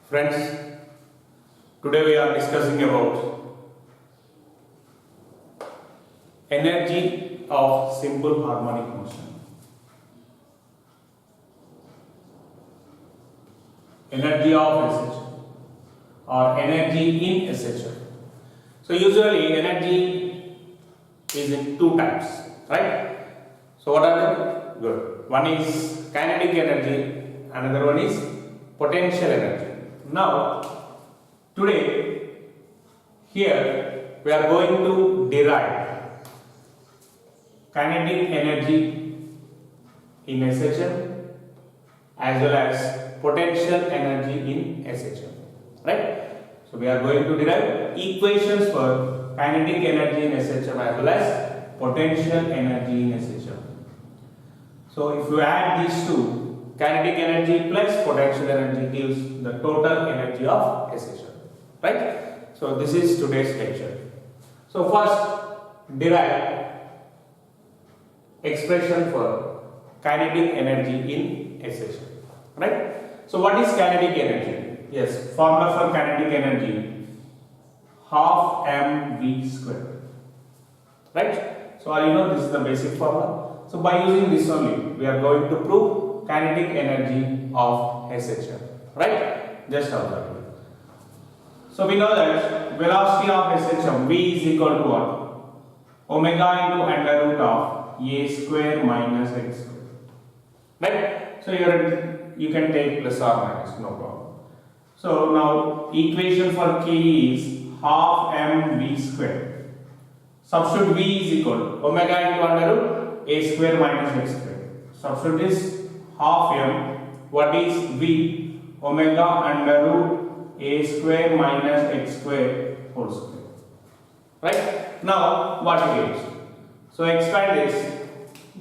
Friends, today we are discussing about energy of simple harmonic motion. Energy of SHM or energy in SHM. So usually energy is in two types, right? So what are they? Good. One is kinetic energy, another one is potential energy. Now, today, here we are going to derive kinetic energy in SHM as well as potential energy in SHM, right? So, we are going to derive equations for kinetic energy in SHM as well as potential energy in SHM. So, if you add these two, kinetic energy plus potential energy gives the total energy of SHM, right? So this is today's lecture. So first, derive expression for kinetic energy in SHM, right? So what is kinetic energy? Yes, formula for kinetic energy, half mv square, right? So all you know, this is the basic formula. So by using this only, we are going to prove kinetic energy of SHM, right? Just observe it. So we know that velocity of SHM V is equal to what? Omega into under root of a square minus x square, right? So you can take plus or minus, no problem. So now equation for K is half mv square. Substitute V is equal to omega into under root a square minus x square. Substitute this half m, what is V? Omega under root a square minus x square whole square, right? Now what it is? So expand this,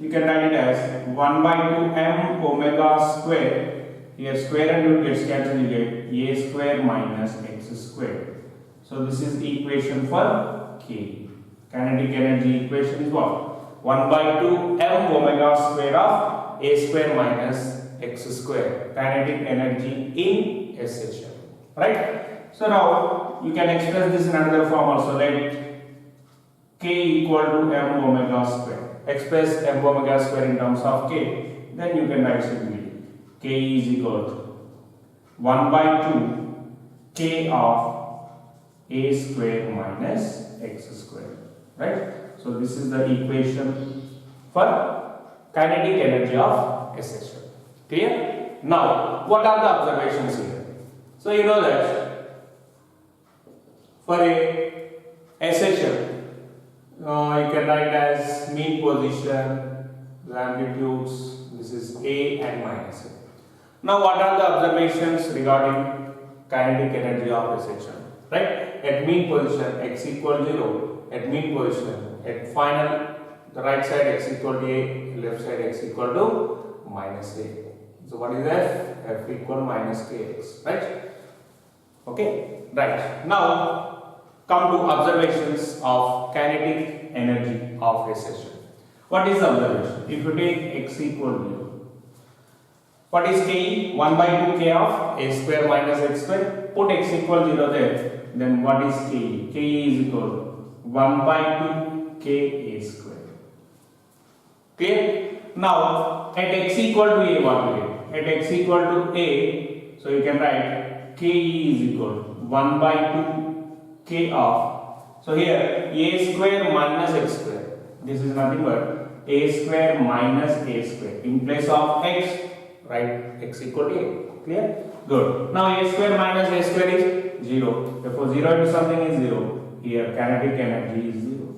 you can write it as 1 by 2 m omega square, here square and root gets cancelled, you get a square minus x square. So this is equation for K. Kinetic energy equation is what? 1 by 2 m omega square of a square minus x square, kinetic energy in SHM, right? So now you can express this in another form also. Let K equal to m omega square. Express m omega square in terms of K. Then you can write simply K is equal to 1 by 2 K of a square minus x square, right? So this is the equation for kinetic energy of SHM. Clear? Now, what are the observations here? So you know that for a SHM, you can write as mean position, amplitudes. This is A and minus A. Now, what are the observations regarding kinetic energy of SHM? Right? At mean position, x equal 0. At mean position, at final, the right side x equal to A, left side x equal to minus A. So what is F? F equal minus kx, right? Okay, right. Now come to observations of kinetic energy of SHM. What is the observation? If you take x equal to 0, what is K? 1 by 2 K of a square minus x square. Put x equal 0 there. Then what is K? K is equal to 1 by 2 K a square. Clear? Now at x equal to a, what we get? At x equal to a, so you can write K is equal to 1 by 2 K of, so here a square minus x square, this is nothing but a square minus a square. In place of x, write x equal to a. Clear? Good. Now a square minus a square is 0. Therefore 0 into something is 0. Here kinetic energy is 0.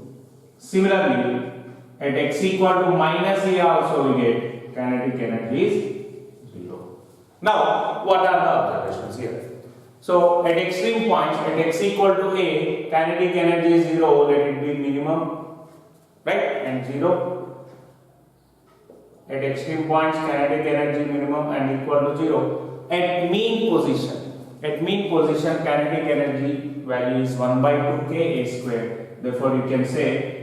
Similarly, at x equal to minus a also we get kinetic energy is 0. Now, what are the observations here? So, at extreme points, at x equal to a, kinetic energy is 0, let it be minimum, right? And 0. At extreme points, kinetic energy minimum and equal to 0. At mean position, kinetic energy value is 1 by 2 K a square. Therefore, you can say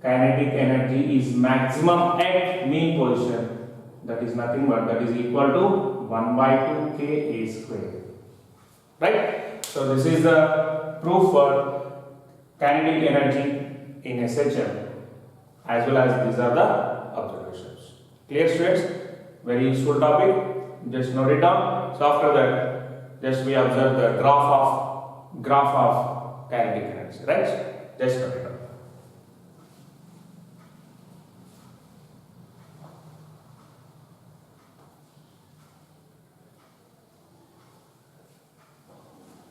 kinetic energy is maximum at mean position. That is nothing but that is equal to 1 by 2 K a square. right? So this is the proof for kinetic energy in SHM, as well as these are the observations. Clear, students? Very useful topic. Just note it down. So after that, just we observe the graph of kinetic energy, right? Just note it down.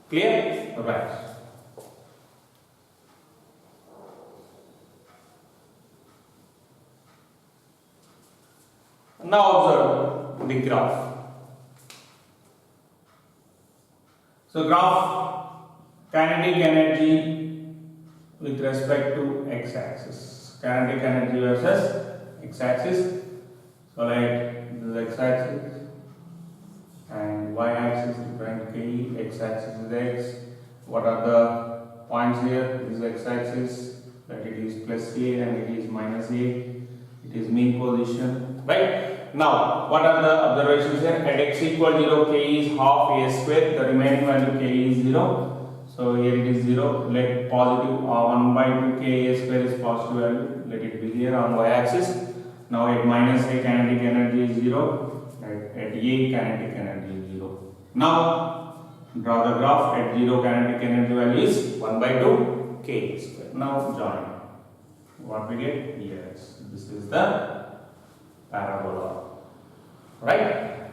Clear? Right. Now observe the graph. So graph kinetic energy with respect to x-axis. Kinetic energy versus x-axis. So like this is x-axis and y-axis is different K, x-axis is x. What are the points here? This is x-axis, that it is plus a and it is minus a. It is mean position, right? Now, what are the observations here? At x equal 0, k is half a square. The remaining value k is 0. So here it is 0. Let positive 1 by 2 k a square is positive value. Let it be here on y-axis. Now at minus a kinetic energy is 0. At a kinetic energy is 0. Now draw the graph. At 0 kinetic energy value is 1 by 2 k square. Now join. What we get? Yes, this is the parabola, right?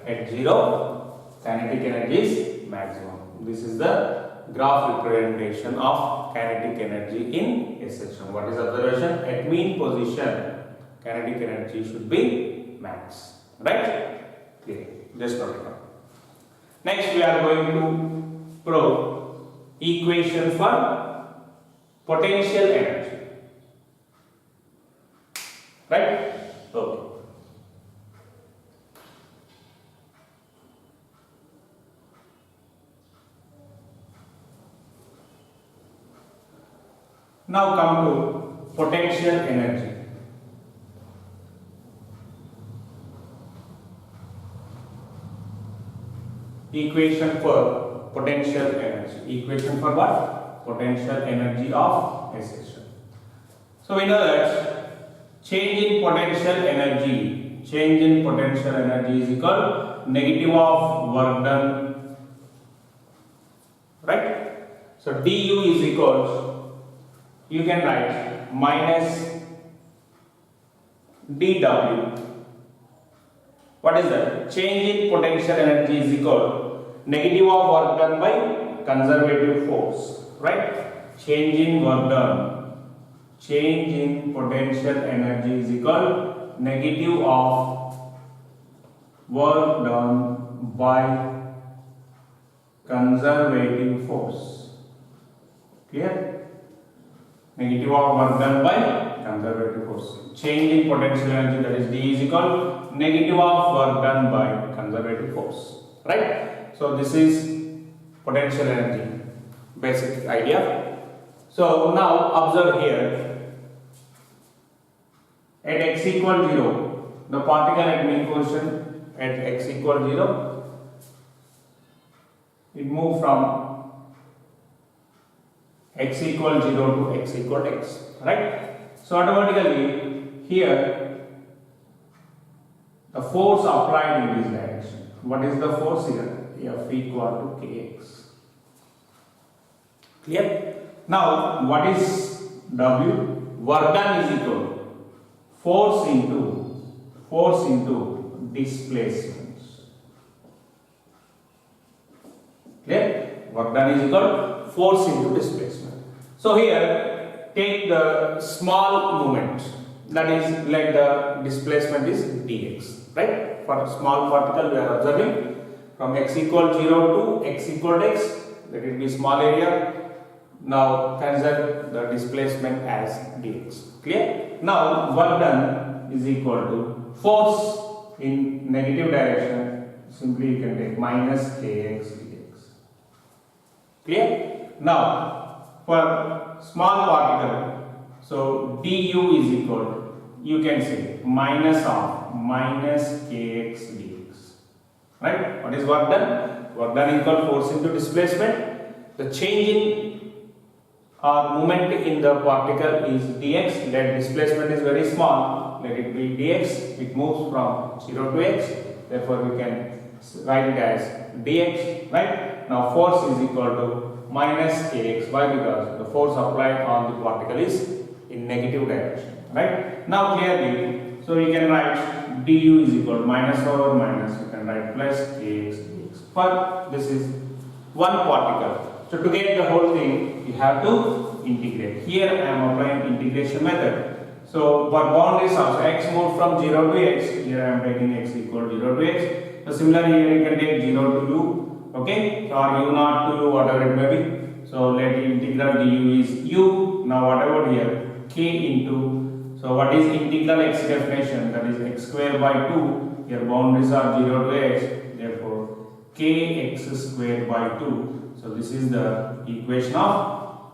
At 0 kinetic energy is maximum. This is the graph representation of kinetic energy in SHM. What is observation? At mean position, kinetic energy should be max, right? Clear. Just note it down. Next, we are going to prove equation for potential energy. Right? Okay. Now come to potential energy. Equation for potential energy. Equation for what? Potential energy of SHM. So we know that change in potential energy is equal negative of work done, right? So du is equals, you can write minus dw. What is that? Change in potential energy is equal negative of work done by conservative force, right? Change in work done. Change in potential energy is equal negative of work done by conservative force. Clear? Negative of work done by conservative force. Change in potential energy, that is D, is equal negative of work done by conservative force. Right? So this is potential energy, basic idea. So now observe here. At x equal 0, the particle at mean position at x equal 0, it moves from x equal 0 to x equal x, right? So automatically here the force applied in this direction. What is the force here? F equal to kx. Clear? Now what is W? Work done is equal force into displacement. Clear? Work done is equal force into displacement. So here take the small movement, that is like the displacement is dx, right? For a small particle we are observing from x equal 0 to x equal x, let it be small area. Now consider the displacement as dx. Clear? Now work done is equal to force in negative direction. Simply you can take minus kx dx. Clear? Now for small particle, so du is equal to, you can say minus of minus kx dx. Right? What is work done? work done equal force into displacement. The change in movement in the particle is dx. Let displacement is very small, let it be dx. It moves from 0 to x, therefore we can write it as dx, right? Now force is equal to minus kx. Why? Because the force applied on the particle is in negative direction, right? Now clearly, so we can write du is equal to minus over minus, you can write plus kx dx. But this is one particle. So to get the whole thing, you have to integrate. Here I am applying integration method. So for boundaries also, x moved from 0 to x. Here I am taking x equal to 0 to x. So similarly here you can take 0 to u, okay, or u naught to u, whatever it may be. So let the integral du is u. Now what about here? K into, so what is integral x definition? That is x square by 2. Here boundaries are 0 to x. Therefore kx square by 2. So this is the equation of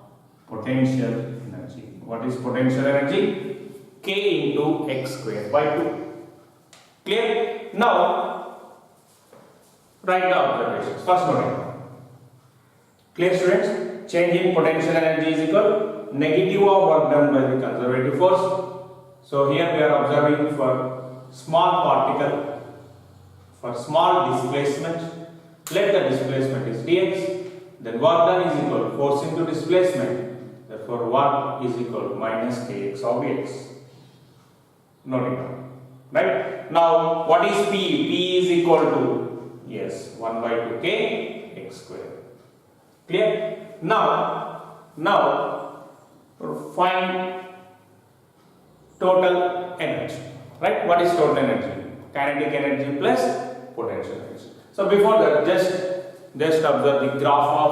potential energy. What is potential energy? K into x square by 2. Clear? Now write the observations. First note. Clear, students? Change in potential energy is equal negative of work done by the conservative force. So here we are observing for small particle, for small displacement. Let the displacement is dx. Then work done is equal to force into displacement. Therefore work is equal to minus kx of x. Note it down. Right? Now what is P? P is equal to, yes, 1 by 2k x square. Clear? Now find total energy. Right? What is total energy? Kinetic energy plus potential energy. So before that, just observe the graph of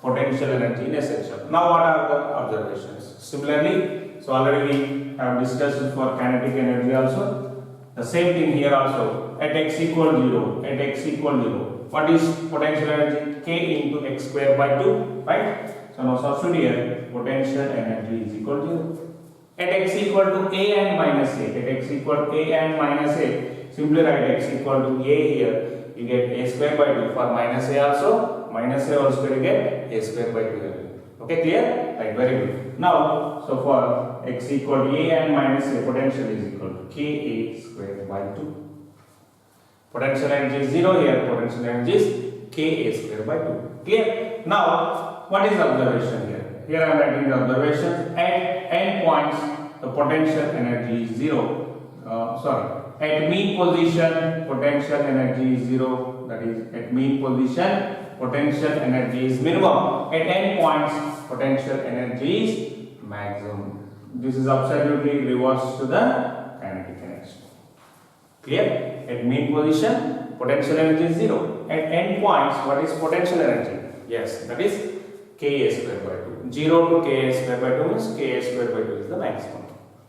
potential energy in essential. Now what are the observations? Similarly, so already we have discussed for kinetic energy also. The same thing here also. At x equal 0, at x equal 0. What is potential energy? K into x square by 2, right? So now substitute here, potential energy is equal to 0. At x equal to a and minus a, at x equal to a and minus a, simply write x equal to a here. You get a square by 2. For minus a also, minus a whole square you get a square by 2. Okay, clear? Right, very good. Now, so for x equal to a and minus a, potential is equal to ka square by 2. Potential energy is 0 here, potential energy is ka square by 2. Clear? Now, what is the observation here? Here I am writing the observations. At end points, the potential energy is 0. At mean position, potential energy is 0. That is, at mean position, potential energy is minimum. At end points, potential energy is maximum. This is absolutely reverse to the kinetic energy. Clear? At mean position, potential energy is 0. At end points, what is potential energy? Yes, that is Ka square by 2. 0 to Ka square by 2 means Ka square by 2 is the maximum.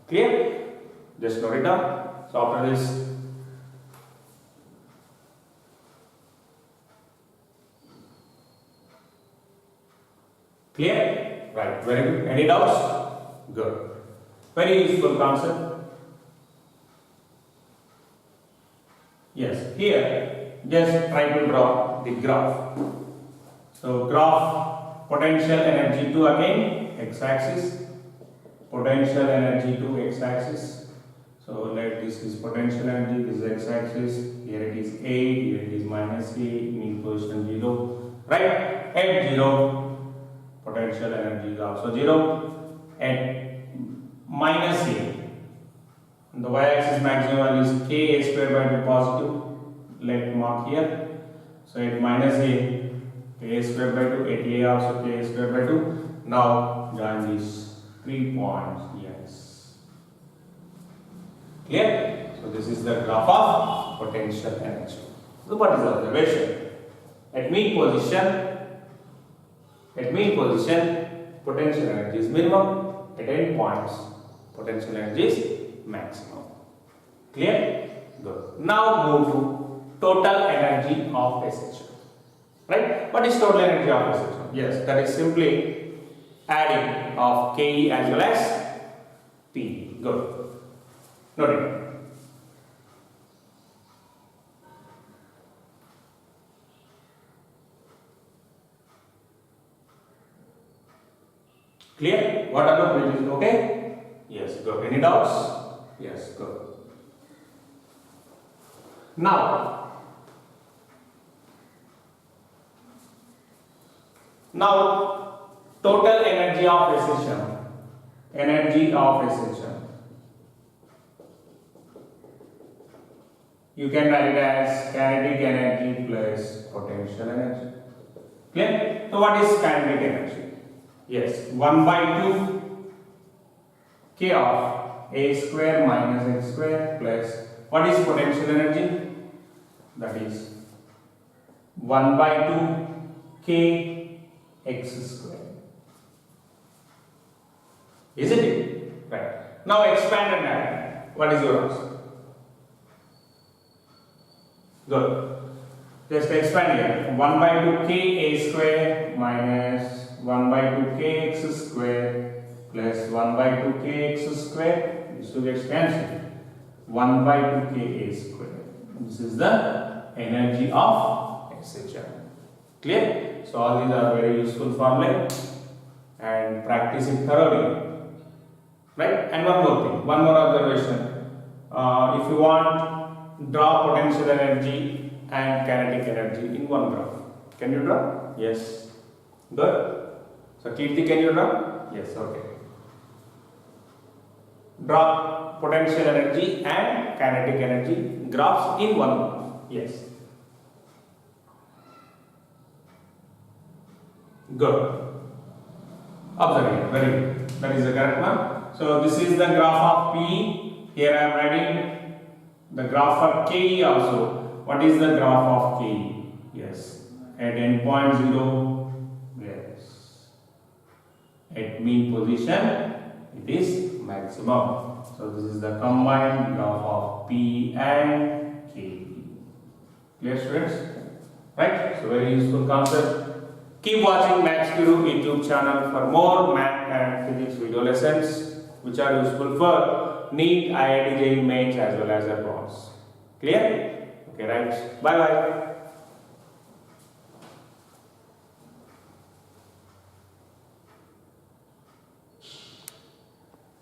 Clear? Just note it down. So after this, clear? Right, very good. Any doubts? Good. Very useful concept. Yes, here just try to draw the graph. So graph potential energy to again x-axis, potential energy to x-axis. So let this is potential energy, this is x-axis, here it is A, here it is minus A, mean position 0, right? At 0, potential energy is also 0. At minus A, the y-axis maximum value is Ka square by 2 positive, let mark here. So at minus A, Ka square by 2, at A also Ka square by 2. Now join these 3 points, yes. Clear? So this is the graph of potential energy. So what is the observation? At mean position, potential energy is minimum. At end points, potential energy is maximum. Clear? Good. Now move to total energy of a system. Right? What is total energy of a system? Yes, that is simply adding of Ke as well as P. Good. Note it. Clear? What are the bridges? Okay? Yes, good. Any doubts? Yes, good. Now total energy of a system. Energy of a system. You can write it as kinetic energy plus potential energy. Clear? So what is kinetic energy? Yes, 1 by 2 K of A square minus X square plus what is potential energy? That is 1 by 2 K X square. Isn't it? Right. Now expand and add. What is your answer? Good. Just expand here. 1 by 2 K A square minus 1 by 2 Kx square plus 1 by 2 Kx square. This will get cancelled. 1 by 2 Ka square. This is the energy of SHM. Clear? So all these are very useful formulae and practice it thoroughly. Right? And one more thing, one more observation. If you want, draw potential energy and kinetic energy in one graph. Can you draw? Yes. Good. So Kirti, can you draw? Yes. Okay. Draw potential energy and kinetic energy graphs in one graph. Yes. Good. Observe here. Very good. That is the correct one. So this is the graph of P. Here I am writing the graph for K also. What is the graph of K? Yes. At endpoint 0. Yes. At mean position, it is maximum. So this is the combined graph of P and K. Clear, students? Right? So very useful concept. Keep watching Maths Guru YouTube channel for more math and physics video lessons which are useful for NEET, IIT, JEE Mains as well as advanced. Clear? Okay, right. Bye bye.